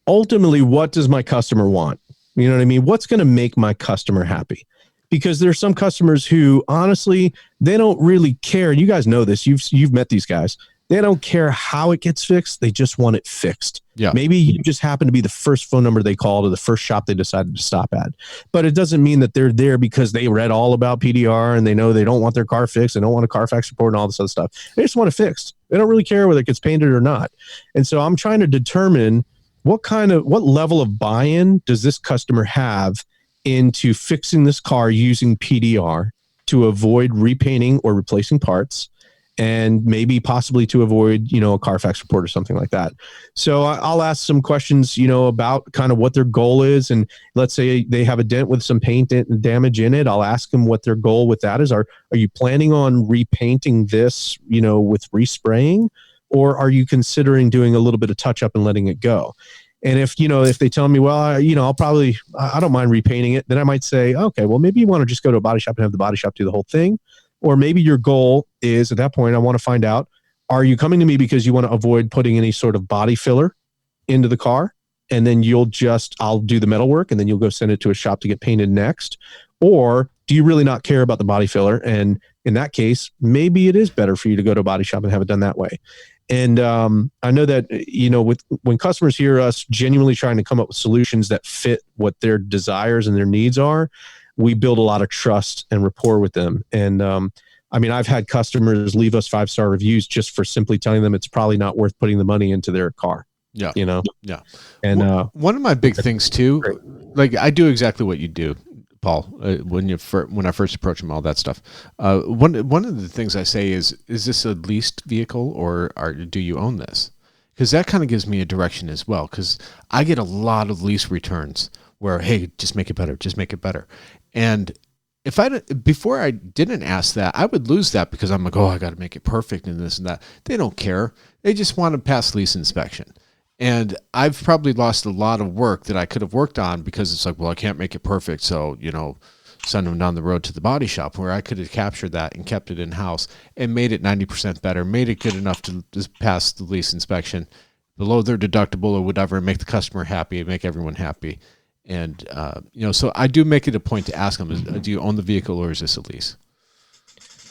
ultimately what does my customer want. You know what I mean? What's going to make my customer happy? Because there's some customers who honestly, they don't really care. You guys know this. You've met these guys. They don't care how it gets fixed. They just want it fixed. Yeah. Maybe you just happen to be the first phone number they called or the first shop they decided to stop at. But it doesn't mean that they're there because they read all about PDR and they know they don't want their car fixed. They don't want a Carfax report and all this other stuff. They just want it fixed. They don't really care whether it gets painted or not. And so I'm trying to determine what level of buy-in does this customer have into fixing this car using PDR to avoid repainting or replacing parts, and maybe possibly to avoid, a Carfax report or something like that. So I'll ask some questions, about kind of what their goal is. And let's say they have a dent with some paint damage in it. I'll ask them what their goal with that is. Are you planning on repainting this, with respraying, or are you considering doing a little bit of touch up and letting it go? And if they tell me, well, I don't mind repainting it, then I might say, okay, well, maybe you want to just go to a body shop and have the body shop do the whole thing. Or maybe your goal is, at that point, I want to find out, are you coming to me because you want to avoid putting any sort of body filler into the car? And then I'll do the metal work and then you'll go send it to a shop to get painted next. Or do you really not care about the body filler? And in that case, maybe it is better for you to go to a body shop and have it done that way. And I know that, when customers hear us genuinely trying to come up with solutions that fit what their desires and their needs are, we build a lot of trust and rapport with them. And I've had customers leave us 5-star reviews just for simply telling them it's probably not worth putting the money into their car. Yeah. Yeah. And one of my big things too, like I do exactly what you do, Paul, when I first approach them, all that stuff. One of the things I say is this a leased vehicle or do you own this? Because that kind of gives me a direction as well. Because I get a lot of lease returns where, hey, just make it better, just make it better. And before I didn't ask that, I would lose that because I'm like, oh, I got to make it perfect and this and that. They don't care. They just want to pass lease inspection. And I've probably lost a lot of work that I could have worked on because it's like, well, I can't make it perfect. So, send them down the road to the body shop where I could have captured that and kept it in-house and made it 90% better, made it good enough to just pass the lease inspection below their deductible or whatever and make the customer happy and make everyone happy. And, so I do make it a point to ask them, do you own the vehicle or is this a lease?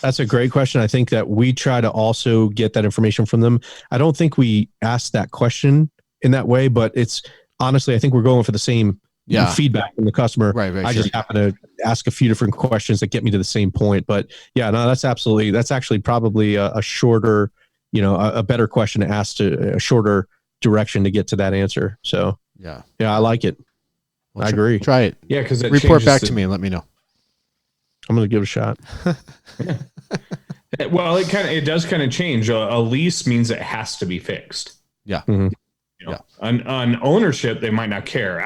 That's a great question. I think that we try to also get that information from them. I don't think we ask that question in that way, but it's honestly, I think we're going for the same feedback from the customer. Right, I just happen to ask a few different questions that get me to the same point. But yeah, no, that's actually probably a shorter, a better question to ask, to a shorter direction to get to that answer. So yeah, I like it. Well, I agree. Try it. Yeah, because report back to me and let me know. I'm going to give it a shot. Well, it does kind of change. A lease means it has to be fixed. Yeah. Mm-hmm. On ownership, they might not care.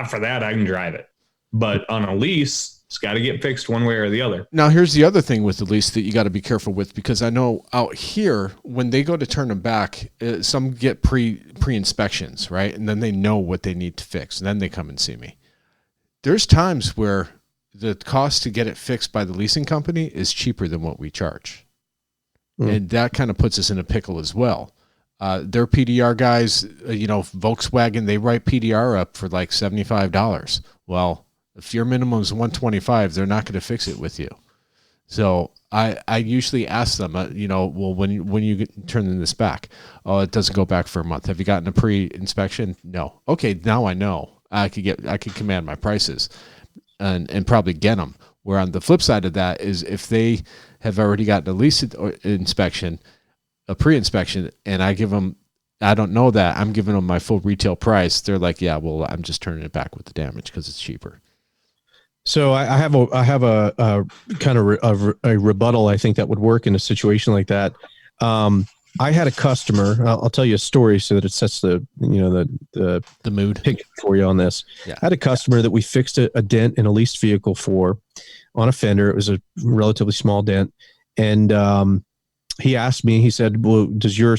For that, I can drive it. But on a lease, it's got to get fixed one way or the other. Now, here's the other thing with the lease that you got to be careful with, because I know out here, when they go to turn them back, some get pre-inspections, right? And then they know what they need to fix. And then they come and see me. There's times where the cost to get it fixed by the leasing company is cheaper than what we charge. And that kind of puts us in a pickle as well. Their PDR guys, Volkswagen, they write PDR up for like $75. Well, if your minimum is $125, they're not going to fix it with you. So I usually ask them, well, when you turn this back, oh, it doesn't go back for a month. Have you gotten a pre-inspection? No. Okay, now I know. I could command my prices and probably get them. Where on the flip side of that is if they have already gotten a lease inspection, a pre-inspection, and I give them, I don't know that, I'm giving them my full retail price, they're like, yeah, well, I'm just turning it back with the damage because it's cheaper. So I have a kind of a rebuttal, I think, that would work in a situation like that. I had a customer. I'll tell you a story so that it sets the mood picture for you on this. Yeah. I had a customer that we fixed a dent in a leased vehicle for on a fender. It was a relatively small dent, and he asked me. He said, "Well, does your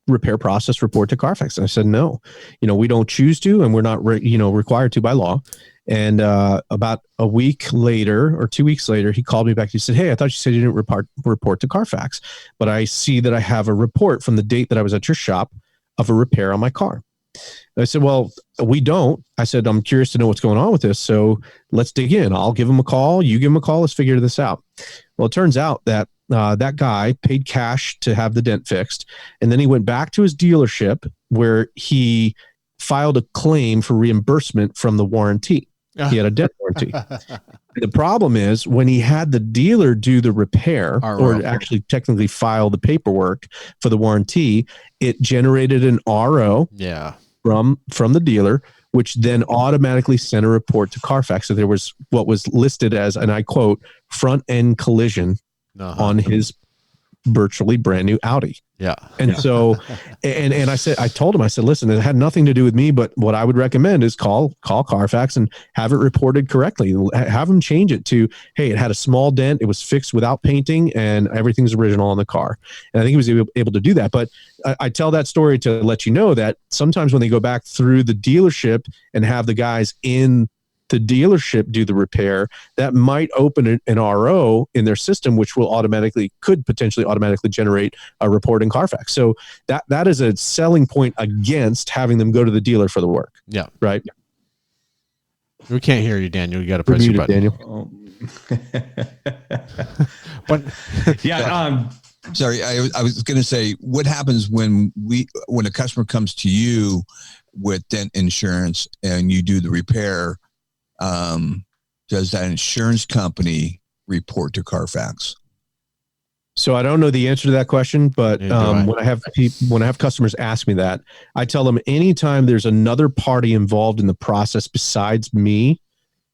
repair process report to Carfax?" And I said, "No. We don't choose to, and we're not required to by law." And about a week later or 2 weeks later, he called me back. He said, "Hey, I thought you said you didn't report to Carfax, but I see that I have a report from the date that I was at your shop of a repair on my car." And I said, "Well, we don't." I said, "I'm curious to know what's going on with this. So let's dig in. I'll give him a call. You give him a call. Let's figure this out." Well, it turns out that that guy paid cash to have the dent fixed, and then he went back to his dealership where he filed a claim for reimbursement from the warranty. He had a dent warranty. The problem is when he had the dealer do the repair or actually technically file the paperwork for the warranty, it generated an RO from the dealer, which then automatically sent a report to Carfax. So there was what was listed as, and I quote, front end collision on his virtually brand new Audi. Yeah. And so, and I told him, I said, listen, it had nothing to do with me, but what I would recommend is call Carfax and have it reported correctly. Have them change it to, hey, it had a small dent. It was fixed without painting and everything's original on the car. And I think he was able to do that. But I tell that story to let you know that sometimes when they go back through the dealership and have the guys in the dealership do the repair, that might open an RO in their system, which could potentially automatically generate a report in Carfax. So that is a selling point against having them go to the dealer for the work. Yeah. Right. We can't hear you, Daniel. You got to press your button. Daniel. Sorry, I was going to say, what happens when a customer comes to you with dent insurance and you do the repair? Does that insurance company report to Carfax? So I don't know the answer to that question, but when I have customers ask me that, I tell them anytime there's another party involved in the process besides me,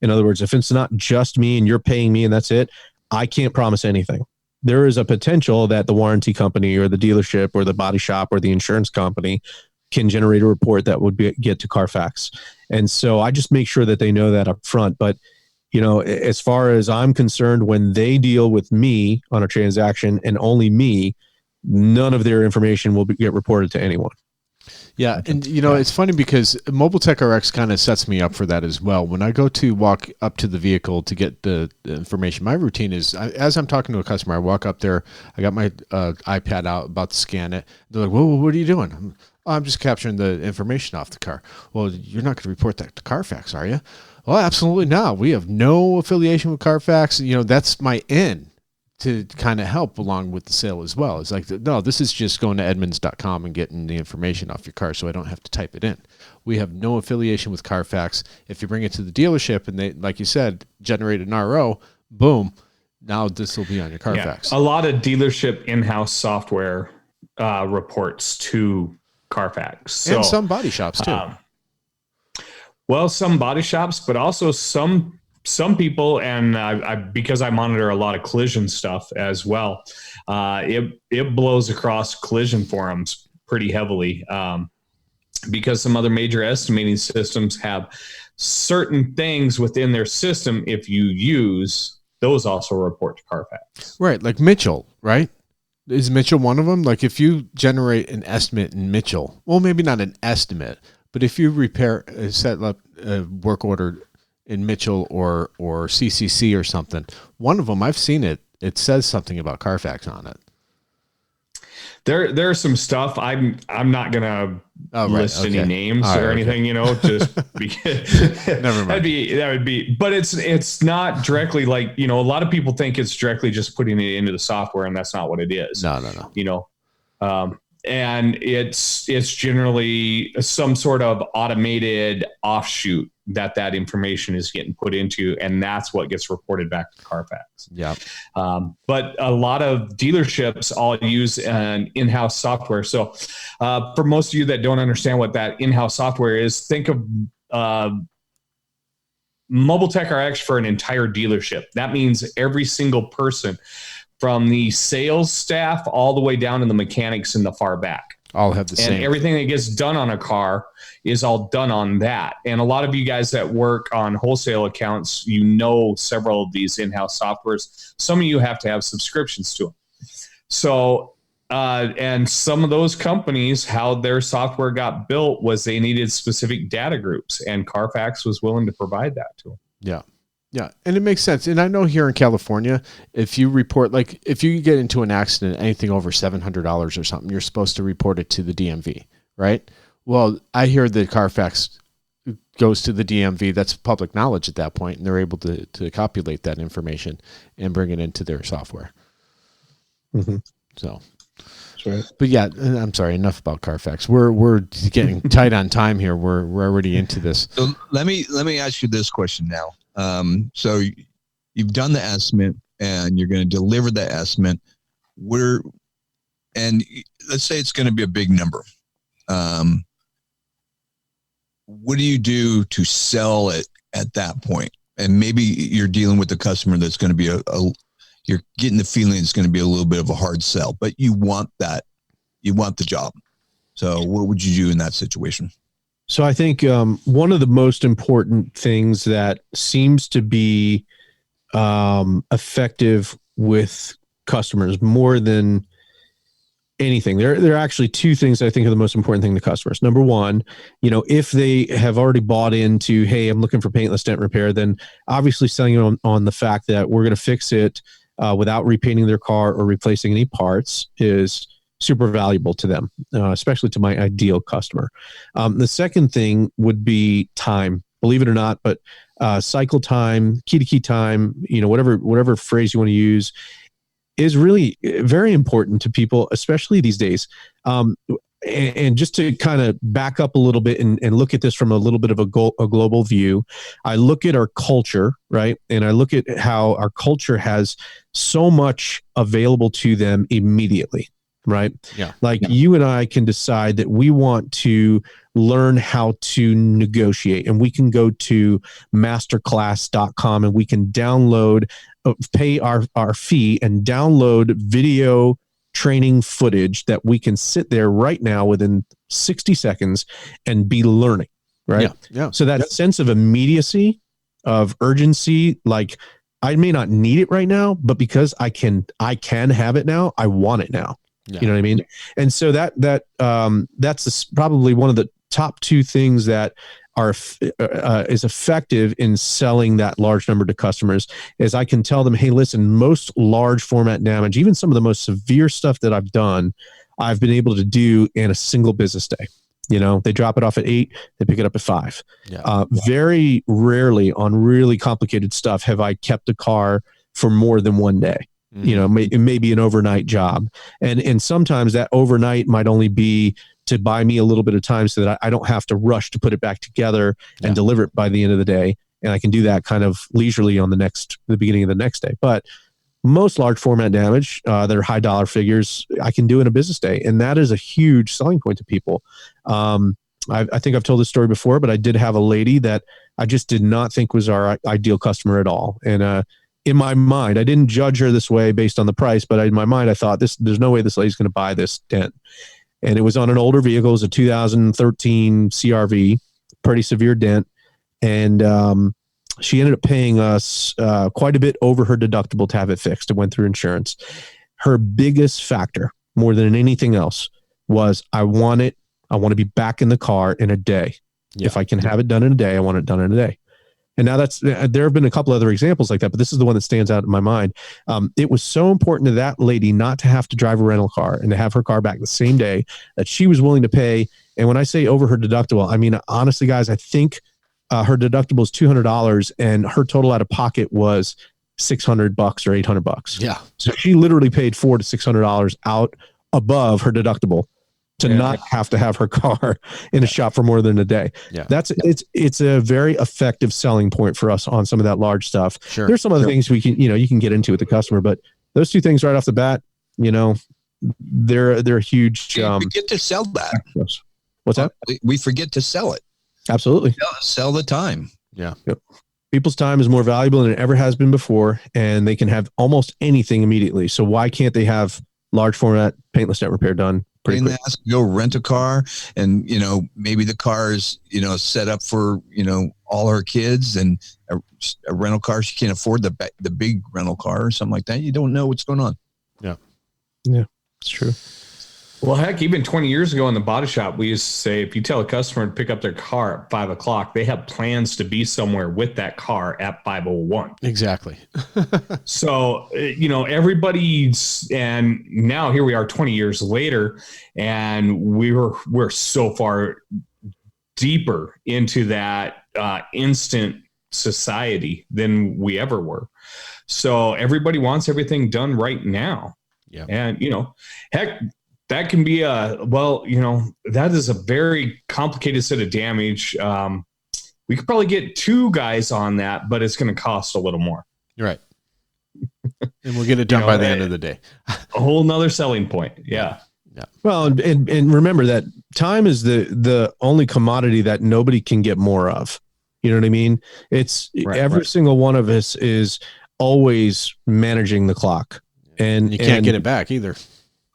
in other words, if it's not just me and you're paying me and that's it, I can't promise anything. There is a potential that the warranty company or the dealership or the body shop or the insurance company can generate a report that would get to Carfax. And so I just make sure that they know that up front. But, as far as I'm concerned, when they deal with me on a transaction and only me, none of their information will get reported to anyone. Yeah. And, it's funny because Mobile Tech RX kind of sets me up for that as well. When I go to walk up to the vehicle to get the information, my routine is, as I'm talking to a customer, I walk up there, I got my iPad out, about to scan it. They're like, whoa, what are you doing? I'm just capturing the information off the car. Well, you're not going to report that to Carfax, are you? Well, absolutely not. We have no affiliation with Carfax. That's my in to kind of help along with the sale as well. It's like, no, this is just going to Edmunds.com and getting the information off your car so I don't have to type it in. We have no affiliation with Carfax. If you bring it to the dealership and they, like you said, generate an RO, boom, now this will be on your Carfax. Yeah, a lot of dealership in-house software reports to Carfax. And some body shops too. Some body shops, but also some people, and I because I monitor a lot of collision stuff as well. It blows across collision forums pretty heavily because some other major estimating systems have certain things within their system. If you use those, also report to Carfax. Right, like Mitchell, right? Is Mitchell one of them? Like if you generate an estimate in Mitchell, well, maybe not an estimate, but if you set up a work order in Mitchell or CCC or something, one of them, I've seen it. It says something about Carfax on it. There's some stuff I'm not gonna list any names or anything, just because never mind. that would be, but it's not directly like, a lot of people think it's directly just putting it into the software, and that's not what it is. No. And it's generally some sort of automated offshoot that information is getting put into, and that's what gets reported back to Carfax. Yeah. But a lot of dealerships all use an in-house software. So for most of you that don't understand what that in-house software is, think of Mobile Tech RX for an entire dealership. That means every single person from the sales staff all the way down to the mechanics in the far back. All have the same. And everything that gets done on a car is all done on that. And a lot of you guys that work on wholesale accounts, several of these in-house softwares. Some of you have to have subscriptions to them. So, and some of those companies, how their software got built was they needed specific data groups, and Carfax was willing to provide that to them. Yeah. Yeah, and it makes sense. And I know here in California, if you report, like if you get into an accident, anything over $700 or something, you're supposed to report it to the DMV, right? Well, I hear that Carfax goes to the DMV. That's public knowledge at that point, and they're able to copulate that information and bring it into their software. Mm-hmm. So, That's right. but yeah, I'm sorry. Enough about Carfax. We're getting tight on time here. We're already into this. So let me ask you this question now. So you've done the estimate and you're going to deliver the estimate. And let's say it's going to be a big number. What do you do to sell it at that point? And maybe you're dealing with a customer that's going to be you're getting the feeling it's going to be a little bit of a hard sell, but you want the job. So what would you do in that situation? So I think one of the most important things that seems to be effective with customers more than anything, there are actually two things I think are the most important thing to customers. Number one, if they have already bought into, hey, I'm looking for paintless dent repair, then obviously selling it on the fact that we're going to fix it without repainting their car or replacing any parts is super valuable to them, especially to my ideal customer. The second thing would be time, believe it or not, but cycle time, key to key time, whatever phrase you want to use, is really very important to people, especially these days. And just to kind of back up a little bit and look at this from a little bit of a global view, I look at our culture, right? And I look at how our culture has so much available to them immediately, right? Yeah. You and I can decide that we want to learn how to negotiate, and we can go to masterclass.com and we can pay our fee and download video training footage that we can sit there right now within 60 seconds and be learning, right? Yeah. So that sense of immediacy, of urgency, I may not need it right now, but because I can have it now, I want it now. Yeah. You know what I mean? And so that's probably one of the top two things that is effective in selling that large number to customers, is I can tell them, hey, listen, most large format damage, even some of the most severe stuff that I've done, I've been able to do in a single business day. They drop it off at 8, they pick it up at 5. Yeah. Very rarely on really complicated stuff have I kept a car for more than one day. Mm-hmm. It may be an overnight job. And sometimes that overnight might only be to buy me a little bit of time so that I don't have to rush to put it back together and deliver it by the end of the day. And I can do that kind of leisurely on the beginning of the next day. But most large format damage that are high dollar figures, I can do in a business day. And that is a huge selling point to people. I think I've told this story before, but I did have a lady that I just did not think was our ideal customer at all. And in my mind, I didn't judge her this way based on the price, but in my mind, I thought there's no way this lady's going to buy this dent. And it was on an older vehicle. It was a 2013 CRV, pretty severe dent. And she ended up paying us quite a bit over her deductible to have it fixed. It went through insurance. Her biggest factor, more than anything else, was I want to be back in the car in a day. Yeah. If I can have it done in a day, I want it done in a day. And now there have been a couple other examples like that, but this is the one that stands out in my mind. It was so important to that lady not to have to drive a rental car and to have her car back the same day that she was willing to pay. And when I say over her deductible, I mean, honestly, guys, I think her deductible is $200 and her total out of pocket was $600 or $800. Yeah. So she literally paid $400 to $600 out above her deductible to not have to have her car in a shop for more than a day. Yeah. It's a very effective selling point for us on some of that large stuff. Sure. There's some other things we can, you can get into with the customer, but those two things right off the bat, they're huge. We get to sell that. What's that? We forget to sell it. Absolutely. Sell the time. Yeah. Yep. People's time is more valuable than it ever has been before, and they can have almost anything immediately. So why can't they have large format paintless dent repair done pretty quick? Go rent a car, and maybe the car is set up for all her kids, and a rental car she can't afford the big rental car or something like that. You don't know what's going on. Yeah, it's true. Well, heck, even 20 years ago in the body shop, we used to say, if you tell a customer to pick up their car at 5:00, they have plans to be somewhere with that car at 5:01. Exactly. So, everybody's, and now here we are 20 years later, and we're so far deeper into that instant society than we ever were. So everybody wants everything done right now. Yeah. And, heck, that can be that is a very complicated set of damage. We could probably get 2 guys on that, but it's going to cost a little more. You're right. And we'll get it done by the end of the day. A whole nother selling point. Yeah. Yeah. Well, and remember that time is the only commodity that nobody can get more of. You know what I mean? It's every single one of us is always managing the clock, and you can't get it back either.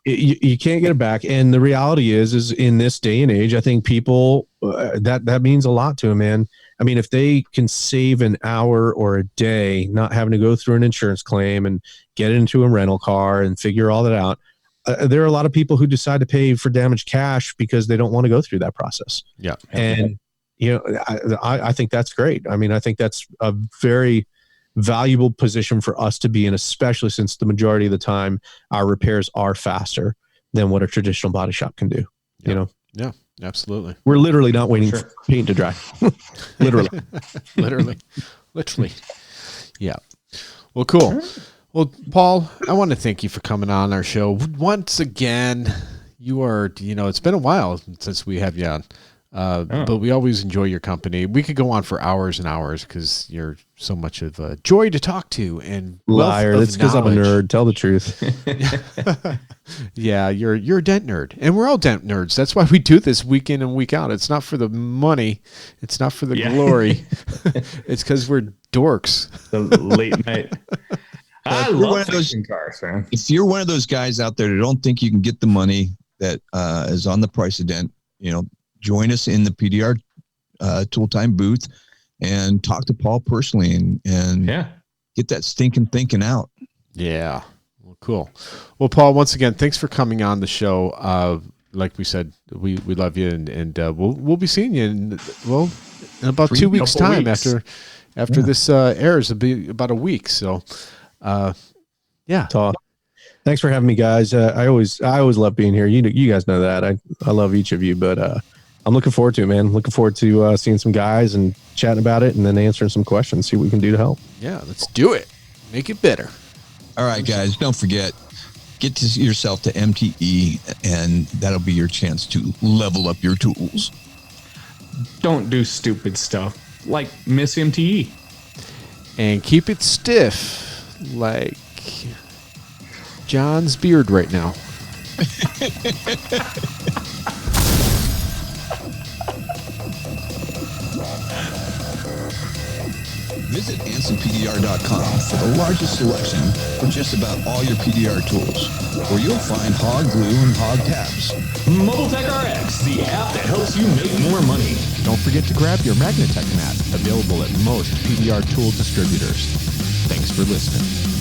You can't get it back. And the reality is in this day and age, I think people that means a lot to them, man. I mean, if they can save an hour or a day, not having to go through an insurance claim and get into a rental car and figure all that out. There are a lot of people who decide to pay for damaged cash because they don't want to go through that process. Yeah. And, I think that's great. I mean, I think that's a very valuable position for us to be in, especially since the majority of the time our repairs are faster than what a traditional body shop can do. Yeah. Yeah, absolutely. We're literally not waiting for paint to dry. Literally. Literally. Yeah. Well, cool. Well, Paul, I want to thank you for coming on our show once again. You are, it's been a while since we have you on, but we always enjoy your company. We could go on for hours and hours because you're so much of a joy to talk to and liar. That's because I'm a nerd. Tell the truth. Yeah, you're a dent nerd, and we're all dent nerds. That's why we do this week in and week out. It's not for the money. It's not for the glory. It's because we're dorks. The late night. I love those cars, man. If you're one of those guys out there that don't think you can get the money that is on the price of dent, join us in the PDR Tool Time booth and talk to Paul personally and get that stinking thinking out. Yeah. Well, cool. Well, Paul, once again, thanks for coming on the show. Like we said, we love you, and we'll be seeing you in about 2 weeks time after this airs. It'll be about a week. So. Thanks for having me, guys. I always love being here. You guys know that. I love each of you, but I'm looking forward to it, man. Looking forward to seeing some guys and chatting about it, and then answering some questions. See what we can do to help. Yeah, let's do it. Make it better. All right, guys. Don't forget, get yourself to MTE, and that'll be your chance to level up your tools. Don't do stupid stuff like miss MTE, and keep it stiff. Like John's beard right now. Visit AnsonPDR.com for the largest selection for just about all your PDR tools, where you'll find hog glue and hog tabs. MobileTech RX, the app that helps you make more money. Don't forget to grab your Magnatech mat, available at most PDR tool distributors. Thanks for listening.